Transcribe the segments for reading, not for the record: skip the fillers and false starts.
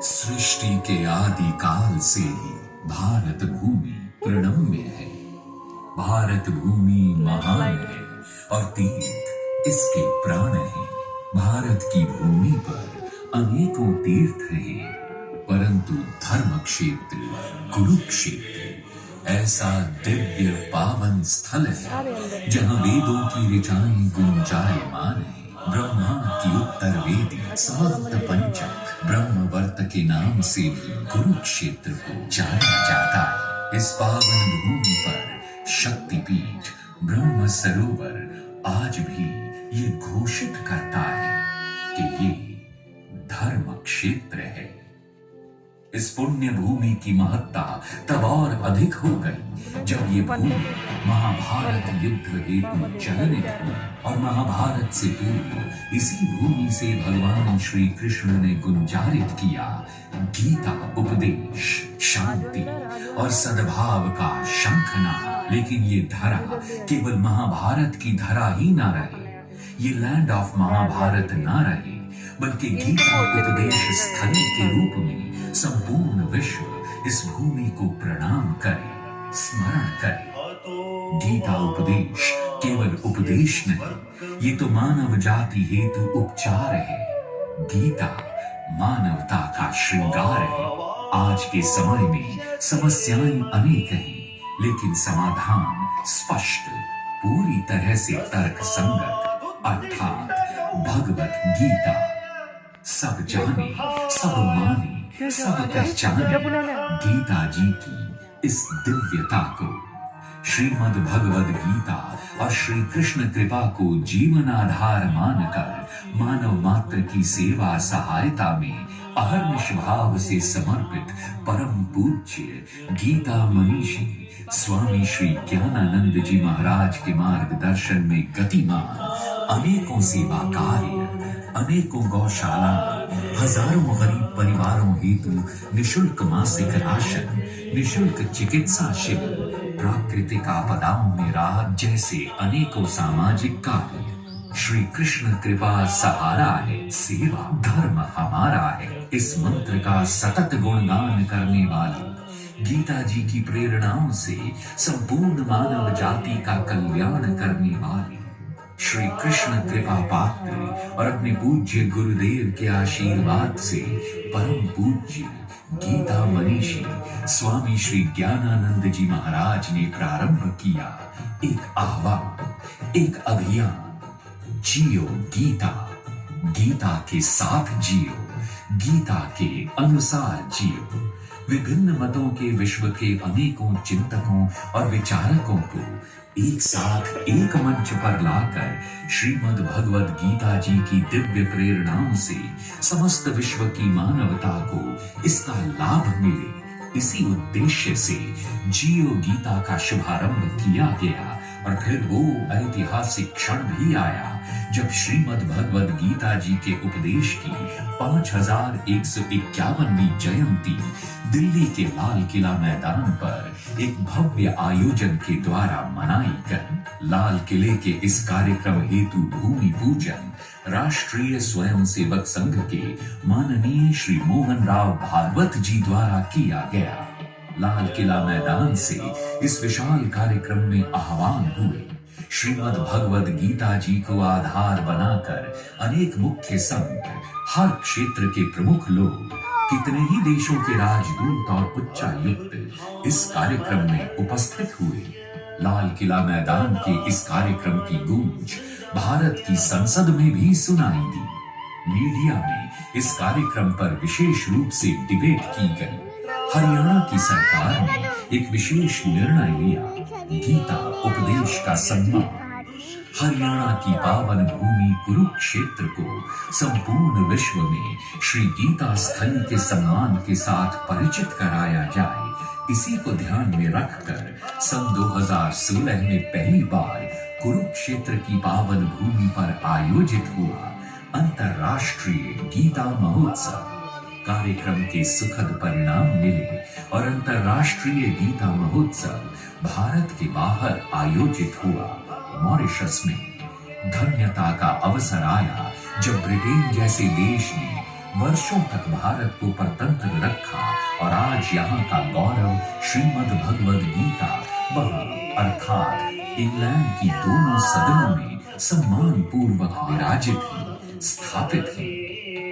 सृष्टि के आदि काल से ही भारत भूमि प्रणम्य है। भारत भूमि महान है और तीर्थ इसके प्राण है। भारत की भूमि पर अनेकों तीर्थ हैं, परंतु धर्म क्षेत्र कुरुक्षेत्र ऐसा दिव्य पावन स्थल है जहां वेदों की ऋचाएं गुंजायमान है। ब्रह्मा की उत्तर वेदी समस्त पंचक ब्रह्मवर्त के नाम से भी कुरुक्षेत्र को जाना जाता है। इस पावन भूमि पर शक्तिपीठ ब्रह्म सरोवर आज भी ये घोषित करता है कि ये धर्म क्षेत्र है। इस पुण्य भूमि की महत्ता तब और अधिक हो गई जब ये भूमि महाभारत युद्ध हेतु चयनित हुई और महाभारत से पूर्व इसी भूमि से भगवान श्री कृष्ण ने गुंजारित किया गीता उपदेश, शांति और सद्भाव का शंखनाद। लेकिन ये धरा केवल महाभारत की धरा ही ना रहे, ये लैंड ऑफ महाभारत ना रहे, बल्कि गीता उपदेश स्थली के रूप में संपूर्ण विश्व इस भूमि को प्रणाम करे, स्मरण करे। गीता उपदेश केवल उपदेश नहीं, ये तो मानव जाति हेतु उपचार है। गीता मानवता का श्रृंगार है। आज के समय में समस्याएं अनेक हैं, लेकिन समाधान स्पष्ट, पूरी तरह से तर्क संगत, अर्थात भगवत गीता। सब जाने, सब माने, सब पहचाने गीता जी की इस दिव्यता को। श्रीमद् भगवद गीता और श्री कृष्ण कृपा को जीवन आधार मानकर मानव मात्र की सेवा सहायता में अहर्निश भाव से समर्पित परम पूज्य गीता मनीषी स्वामी श्री ज्ञानानंद जी महाराज के मार्गदर्शन में गतिमान अनेकों सेवा कार्य, अनेकों गौशाला, हजारों गरीब परिवारों हेतु निशुल्क मासिक राशन, निशुल्क चिकित्सा शिविर, प्राकृतिक आपदाओं में राहत जैसे अनेकों सामाजिक कार्य। श्री कृष्ण कृपा सहारा है, सेवा धर्म हमारा है। इस मंत्र का सतत गुणगान करने वाली गीता जी की प्रेरणाओं से संपूर्ण मानव जाति का कल्याण करने वाली श्री कृष्ण कृपा पात्र और अपने पूज्य गुरुदेव के आशीर्वाद से परम पूज्य गीता मनीषी स्वामी श्री ज्ञानानंद जी महाराज ने प्रारंभ किया एक आह्वान, एक अभियान। जियो गीता, गीता के साथ जियो, गीता के अनुसार जियो। विभिन्न मतों के विश्व के अनेकों चिंतकों और विचारकों को एक साथ एक मंच पर लाकर श्रीमद् भगवद गीता जी की दिव्य प्रेरणाओं से समस्त विश्व की मानवता को इसका लाभ मिले, इसी उद्देश्य से जियो गीता का शुभारंभ किया गया। और फिर वो ऐतिहासिक क्षण भी आया जब श्रीमद् भगवद गीता जी के उपदेश की 5151वीं जयंती दिल्ली के लाल किला मैदान पर एक भव्य आयोजन के द्वारा मनाई गई। लाल किले के इस कार्यक्रम हेतु भूमि पूजन राष्ट्रीय स्वयंसेवक संघ के माननीय श्री मोहन राव भागवत जी द्वारा किया गया। लाल किला मैदान से इस विशाल कार्यक्रम में आह्वान हुए। श्रीमद् भगवद गीता जी को आधार बनाकर अनेक मुख्य संत, हर क्षेत्र के प्रमुख लोग, कितने ही देशों के राजदूत और उच्चायुक्त इस कार्यक्रम में उपस्थित हुए। लाल किला मैदान के इस कार्यक्रम की गूंज भारत की संसद में भी सुनाई दी। मीडिया में इस कार्यक्रम पर विशेष रूप से डिबेट की गई। हरियाणा की सरकार ने एक विशेष निर्णय लिया, गीता उपदेश का सम्मान। हरियाणा की पावन भूमि कुरुक्षेत्र को संपूर्ण विश्व में श्री गीता स्थली के सम्मान के साथ परिचित कराया जाए, इसी को ध्यान में रखकर सन 2016 में पहली बार कुरुक्षेत्र की पावन भूमि पर आयोजित हुआ अंतर्राष्ट्रीय गीता महोत्सव। कार्यक्रम के सुखद परिणाम मिले और अंतर्राष्ट्रीय गीता महोत्सव भारत के बाहर आयोजित हुआ मॉरिशस में। धन्यता का अवसर आया जब ब्रिटेन जैसे देश ने वर्षों तक भारत को परतंत्र रखा और आज यहाँ का गौरव श्रीमद् भगवद गीता वहाँ अर्थात इंग्लैंड की दोनों सदनों में सम्मान पूर्वक विराजित है, स्थापित है।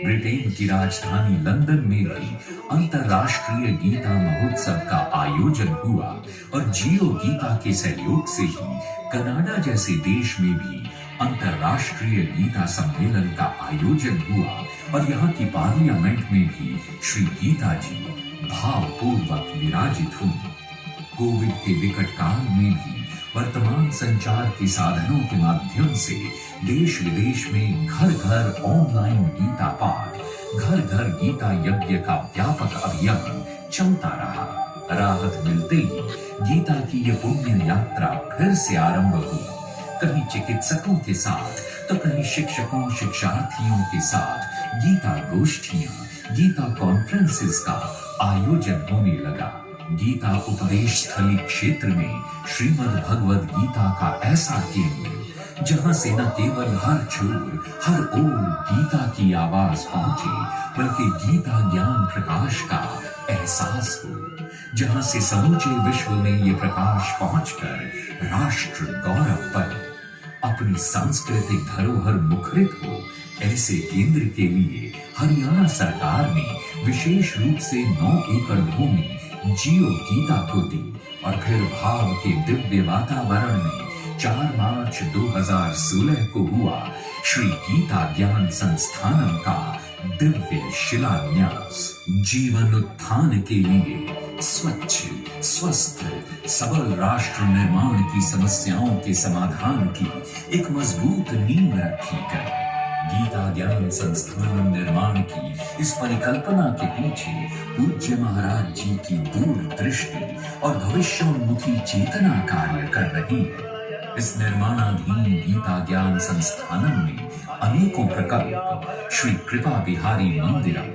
ब्रिटेन की राजधानी लंदन में भी अंतर्राष्ट्रीय गीता महोत्सव का आयोजन हुआ और जियो गीता के सहयोग से ही कनाडा जैसे देश में भी अंतर्राष्ट्रीय गीता सम्मेलन का आयोजन हुआ और यहाँ की पार्लियामेंट में भी श्री गीता जी भावपूर्वक विराजित हुई। कोविड के विकट काल में भी वर्तमान संचार के साधनों के माध्यम से देश विदेश में घर घर ऑनलाइन गीता पाठ, घर घर गीता यज्ञ का व्यापक अभियान चलता रहा। राहत मिलते ही गीता की ये पुण्य यात्रा फिर से आरंभ हुई, कहीं चिकित्सकों के साथ तो कहीं शिक्षकों शिक्षार्थियों के साथ गीता गोष्ठियां, गीता कॉन्फ्रेंसेस का आयोजन होने लगा। गीता उपदेश स्थली क्षेत्र में श्रीमद् भगवद गीता का ऐसा केंद्र जहां से न केवल हर छोर हर ओर गीता की आवाज पहुंचे, बल्कि गीता ज्ञान प्रकाश का एहसास हो, जहां से समूचे विश्व में ये प्रकाश पहुंचकर राष्ट्र गौरव पर अपनी सांस्कृतिक धरोहर मुखरित हो, ऐसे केंद्र के लिए हरियाणा सरकार ने विशेष रूप से 9 एकड़ भूमि जियो गीता को दी और फिर भाव के दिव्य वातावरण में 4 मार्च 2016 को हुआ श्री गीता ज्ञान संस्थानम का दिव्य शिलान्यास। जीवन उत्थान के लिए स्वच्छ, स्वस्थ, सबल राष्ट्र निर्माण की समस्याओं के समाधान की एक मजबूत नींव रखी गई। गीता ज्ञान संस्थान निर्माण की इस परिकल्पना के पीछे पूज्य महाराज जी की दूरदृष्टि और भविष्योन्मुखी चेतना कार्य कर रही है। इस निर्माणाधीन गीता ज्ञान संस्थानम में अनेकों प्रकल्प, श्री कृपा बिहारी मंदिरम,